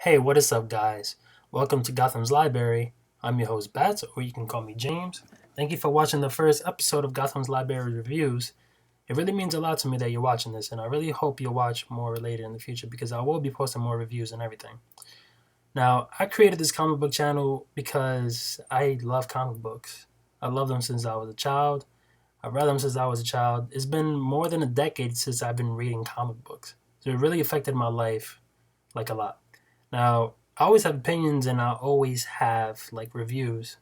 Hey, what is up, guys? Welcome to Gotham's Library. I'm your host, Bats, or you can call me James. Thank you for watching the first episode of Gotham's Library Reviews. It really means a lot to me that you're watching this, and I really hope you'll watch more later in the future because I will be posting more reviews and everything. Now, I created this comic book channel because I love comic books. I love them since I was a child. I've read them since I was a child. It's been more than a decade since I've been reading comic books. So it really affected my life like a lot. Now, I always have opinions and I always have like reviews,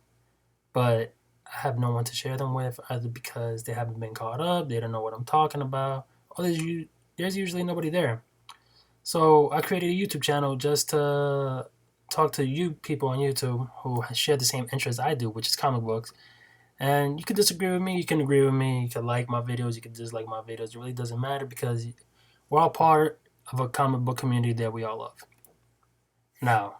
but I have no one to share them with either because they haven't been caught up, they don't know what I'm talking about, or there's usually nobody there. So I created a YouTube channel just to talk to you people on YouTube who share the same interests I do, which is comic books. And you can disagree with me, you can agree with me, you can like my videos, you can dislike my videos. It really doesn't matter because we're all part of a comic book community that we all love. Now,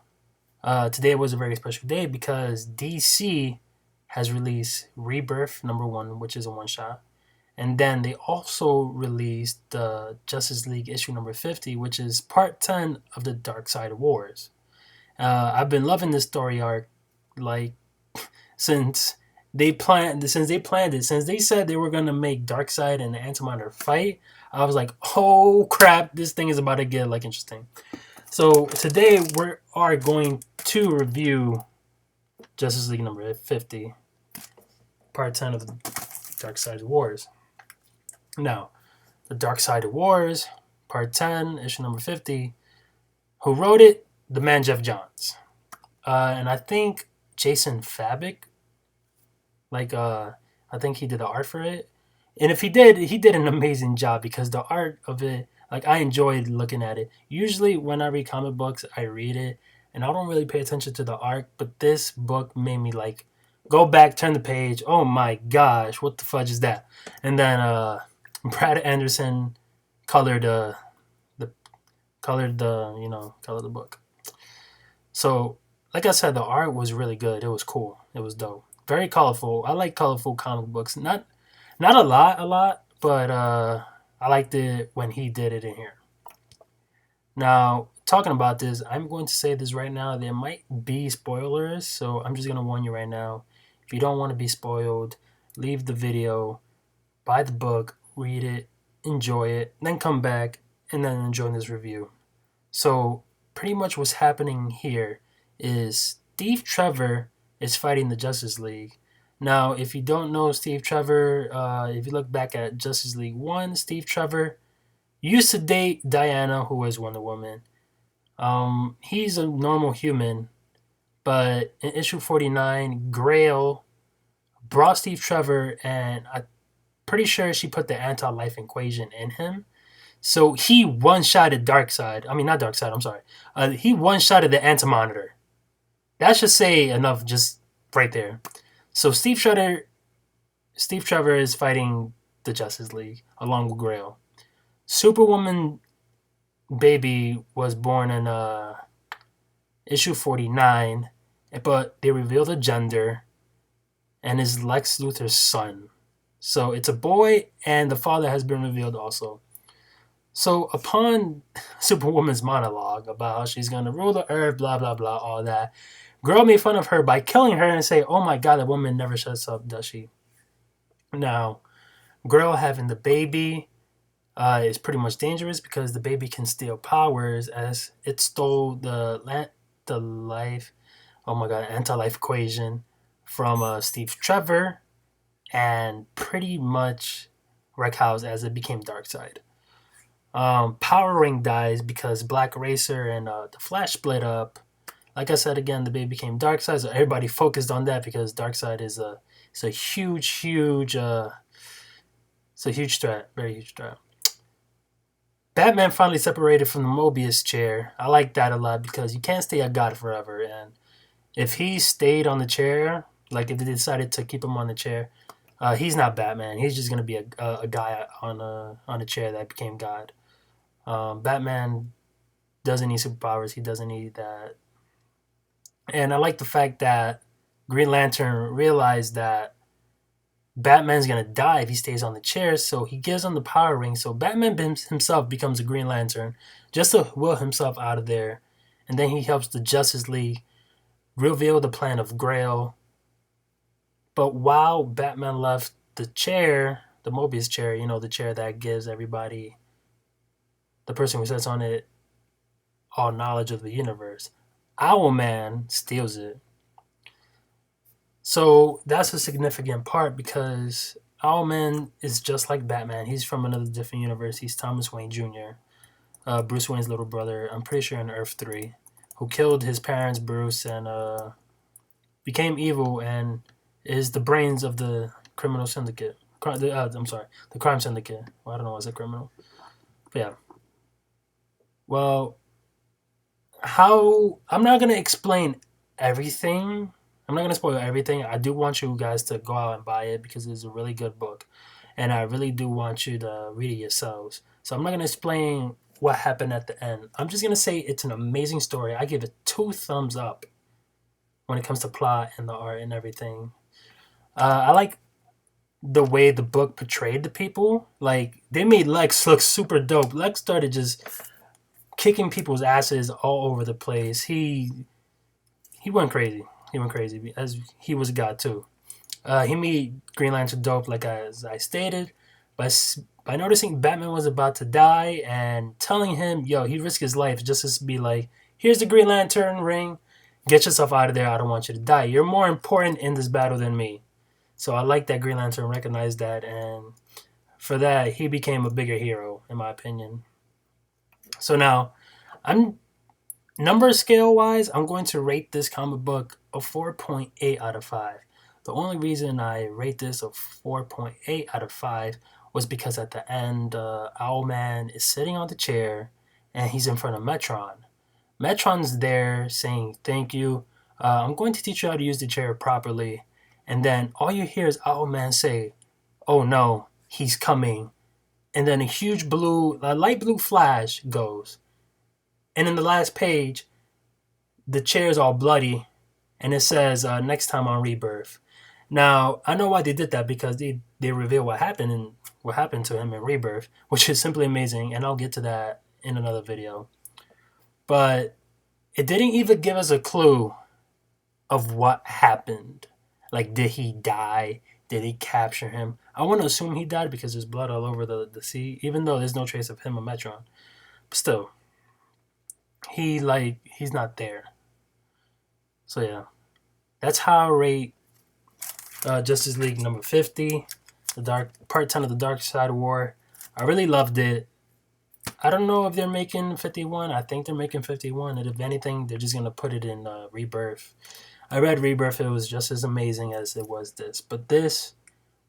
today was a very special day because DC has released Rebirth #1, which is a one shot. And then they also released the Justice League issue number 50, which is part 10 of the Dark Side Wars. I've been loving this story arc like since since they said they were gonna make Darkseid and the Antimatter fight. I was like, oh crap, this thing is about to get like interesting. So today we are going to review Justice League number 50, part 10 of the Dark Side Wars. Now, the Dark Side Wars, part 10, issue number 50. Who wrote it? The man Jeff Johns. And I think Jason Fabic, I think he did the art for it. And if he did an amazing job because the art of it, like I enjoyed looking at it. Usually when I read comic books, I read it and I don't really pay attention to the art, but this book made me like go back, turn the page. Oh my gosh, what the fudge is that? And then Brad Anderson colored the colored the book. So like I said, the art was really good. It was cool. It was dope. Very colorful. I like colorful comic books. Not a lot, but I liked it when he did it in here. Now, talking about this, I'm going to say this right now. There might be spoilers, so I'm just going to warn you right now. If you don't want to be spoiled, leave the video, buy the book, read it, enjoy it, then come back and then enjoy this review. So, pretty much what's happening here is Steve Trevor is fighting the Justice League. Now, if you don't know Steve Trevor, if you look back at Justice League 1, Steve Trevor used to date Diana, who is Wonder Woman. He's a normal human, but in issue 49, Grail brought Steve Trevor, and I'm pretty sure she put the anti-life equation in him. So he one-shotted Darkseid. I mean, not Darkseid, I'm sorry. He one-shotted the Anti-Monitor. That should say enough just right there. So Steve Trevor is fighting the Justice League along with Grail. Superwoman baby was born in issue 49, but they reveal the gender and is Lex Luthor's son. So it's a boy, and the father has been revealed also. So upon Superwoman's monologue about how she's going to rule the earth, blah, blah, blah, all that, Girl made fun of her by killing her and say, oh my god, that woman never shuts up, does she? Now, Girl having the baby is pretty much dangerous because the baby can steal powers as it stole the life, oh my god, anti-life equation from Steve Trevor and pretty much wreck house as it became Darkseid. Power Ring dies because Black Racer and the Flash split up. Like I said again, the baby became Darkseid, so everybody focused on that because Darkseid is a huge threat, very huge threat. Batman finally separated from the Mobius chair. I like that a lot because you can't stay a god forever, and if he stayed on the chair, like if they decided to keep him on the chair, he's not Batman. He's just gonna be a guy on a chair that became God. Batman doesn't need superpowers. He doesn't need that. And I like the fact that Green Lantern realized that Batman's gonna die if he stays on the chair, so he gives him the power ring. So Batman himself becomes a Green Lantern just to will himself out of there. and then he helps the Justice League reveal the plan of Grail. But while Batman left the chair, the Mobius chair, the chair that gives everybody, the person who sits on it, all knowledge of the universe, Owlman steals it. So that's a significant part because Owlman is just like Batman. He's from another different universe. He's Thomas Wayne Jr., Bruce Wayne's little brother. I'm pretty sure in Earth 3, who killed his parents, Bruce, and became evil and is the brains of the criminal syndicate. I'm sorry, the crime syndicate. Well, I don't know, was it criminal? But yeah. Well, how I'm not gonna explain everything. I'm not gonna spoil everything. I do want you guys to go out and buy it because it's a really good book, and I really do want you to read it yourselves. So I'm not gonna explain what happened at the end. I'm just gonna say it's an amazing story. I give it 2 thumbs up when it comes to plot and the art and everything. I like the way the book portrayed the people. Like they made Lex look super dope. Lex started just kicking people's asses all over the place. He went crazy. He went crazy as he was a god too. He made Green Lantern dope, like as I stated, by noticing Batman was about to die and telling him, "Yo, he risked his life just to be like, here's the Green Lantern ring. Get yourself out of there. I don't want you to die. You're more important in this battle than me." So I like that Green Lantern recognized that, and for that he became a bigger hero, in my opinion. So now, I'm number scale wise, I'm going to rate this comic book a 4.8 out of 5. The only reason I rate this a 4.8 out of 5 was because at the end, Owlman is sitting on the chair and he's in front of Metron. Metron's there saying, "Thank you. I'm going to teach you how to use the chair properly." And then all you hear is Owlman say, "Oh no, he's coming." And then a light blue flash goes. And in the last page, the chair is all bloody, and it says "next time on Rebirth." Now I know why they did that because they reveal what happened to him in Rebirth, which is simply amazing, and I'll get to that in another video. But it didn't even give us a clue of what happened. Like, did he die? Did he capture him? I want to assume he died because there's blood all over the sea, even though there's no trace of him or Metron. But still, he's not there. So yeah, that's how I rate Justice League number 50, part 10 of the Dark Side of War. I really loved it. I don't know if they're making 51. I think they're making 51, and if anything, they're just gonna put it in Rebirth. I read Rebirth; it was just as amazing as it was this, but this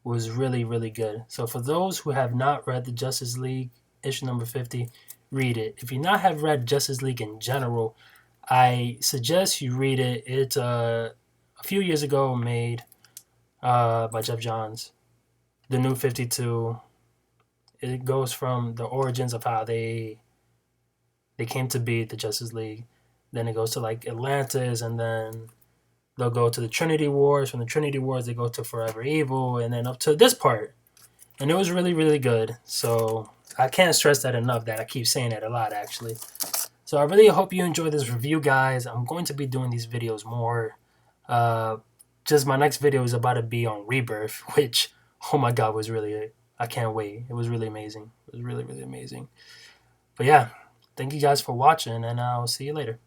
was really, really good. So for those who have not read the Justice League issue number 50, read it. If you not have read Justice League in general, I suggest you read it. It's a few years ago made by Jeff Johns, the New 52. It goes from the origins of how they came to be the Justice League. Then it goes to like Atlantis, and then they'll go to the Trinity Wars. From the Trinity Wars, they go to Forever Evil, and then up to this part. And it was really, really good. So I can't stress that enough, that I keep saying it a lot, actually. So I really hope you enjoy this review, guys. I'm going to be doing these videos more. Just my next video is about to be on Rebirth, which, oh my god, was really, I can't wait. It was really amazing. It was really, really amazing. But yeah, thank you guys for watching, and I'll see you later.